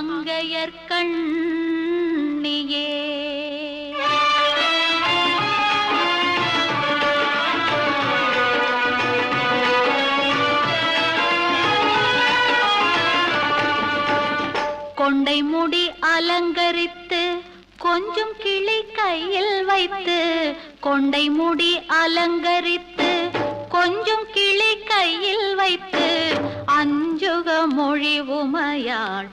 மங்கையர்கண்ணியே கொண்டை முடி அலங்கரித்து கொஞ்சம் கிளி கையில் வைத்து கொண்டை முடி அலங்கரித்து கொஞ்சம் கிளி கையில் வைத்து அஞ்சுக மொழி உமையாள்